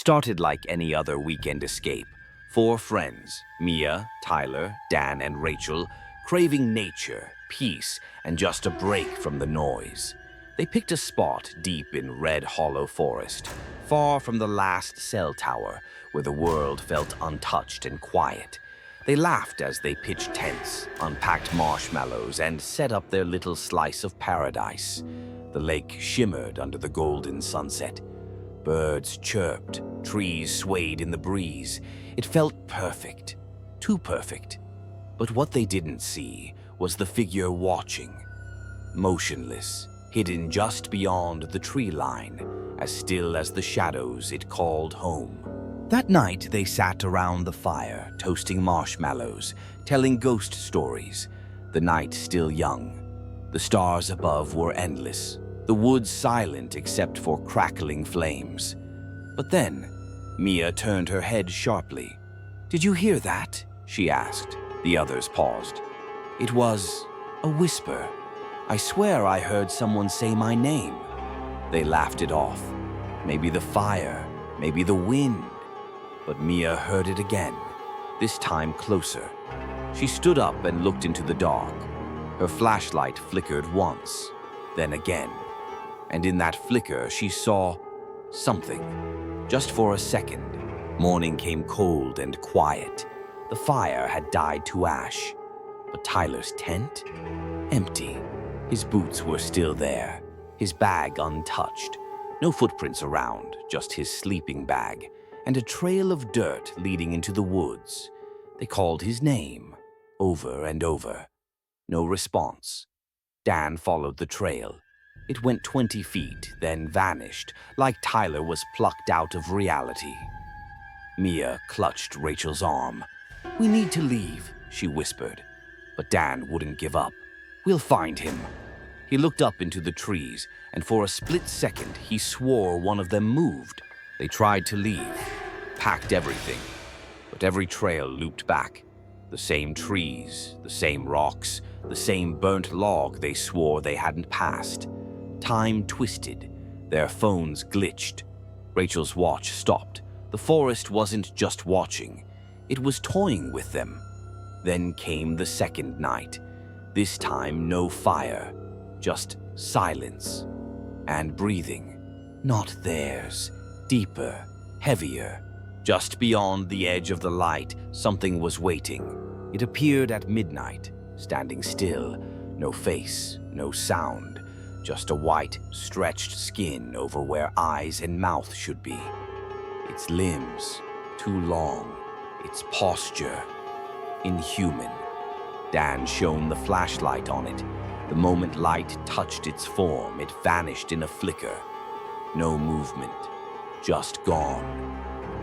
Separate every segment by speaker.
Speaker 1: started like any other weekend escape. Four friends, Mia, Tyler, Dan, and Rachel, craving nature, peace, and just a break from the noise. They picked a spot deep in Red Hollow Forest, far from the last cell tower, where the world felt untouched and quiet. They laughed as they pitched tents, unpacked marshmallows, and set up their little slice of paradise. The lake shimmered under the golden sunset. Birds chirped, trees swayed in the breeze. It felt perfect, too perfect. But what they didn't see was the figure watching, motionless, hidden just beyond the tree line, as still as the shadows it called home. That night, they sat around the fire, toasting marshmallows, telling ghost stories. The night still young. The stars above were endless, the woods silent except for crackling flames. But then, Mia turned her head sharply. "Did you hear that?" she asked. The others paused. "It was a whisper. I swear I heard someone say my name." They laughed it off. Maybe the fire, maybe the wind. But Mia heard it again, this time closer. She stood up and looked into the dark. Her flashlight flickered once, then again. And in that flicker, she saw something. Just for a second, morning came cold and quiet. The fire had died to ash. But Tyler's tent? Empty. His boots were still there, his bag untouched. No footprints around, just his sleeping bag, and a trail of dirt leading into the woods. They called his name, over and over. No response. Dan followed the trail. It went 20 feet, then vanished, like Tyler was plucked out of reality. Mia clutched Rachel's arm. "We need to leave," she whispered. But Dan wouldn't give up. "We'll find him." He looked up into the trees, and for a split second, he swore one of them moved. They tried to leave, packed everything, but every trail looped back. The same trees, the same rocks, the same burnt log they swore they hadn't passed. Time twisted. Their phones glitched. Rachel's watch stopped. The forest wasn't just watching. It was toying with them. Then came the second night. This time, no fire, just silence and breathing. Not theirs. Deeper, heavier. Just beyond the edge of the light, something was waiting. It appeared at midnight, standing still. No face, no sound. Just a white, stretched skin over where eyes and mouth should be. Its limbs, too long. Its posture, inhuman. Dan shone the flashlight on it. The moment light touched its form, it vanished in a flicker. No movement. Just gone.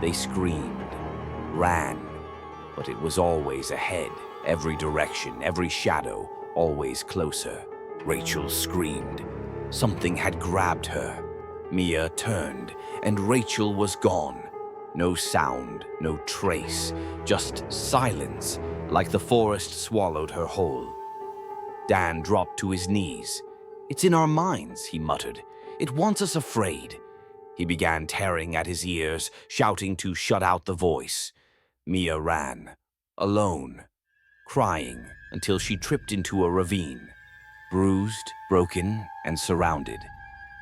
Speaker 1: They screamed, ran, but it was always ahead, every direction, every shadow, always closer. Rachel screamed. Something had grabbed her. Mia turned, and Rachel was gone. No sound, no trace, just silence, like the forest swallowed her whole. Dan dropped to his knees. "It's in our minds," he muttered. "It wants us afraid." He began tearing at his ears, shouting to shut out the voice. Mia ran, alone, crying until she tripped into a ravine. Bruised, broken, and surrounded.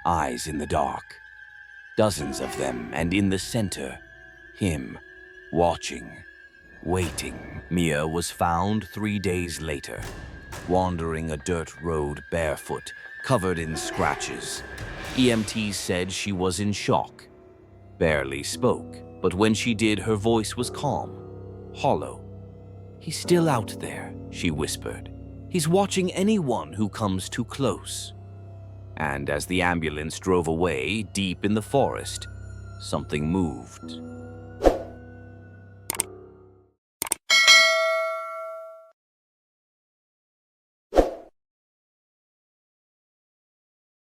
Speaker 1: Eyes in the dark. Dozens of them, and in the center, him, watching, waiting. Mia was found 3 days later, wandering a dirt road barefoot, covered in scratches. EMTs said she was in shock. Barely spoke, but when she did, her voice was calm, hollow. "He's still out there," she whispered. "He's watching anyone who comes too close." And as the ambulance drove away, deep in the forest, something moved.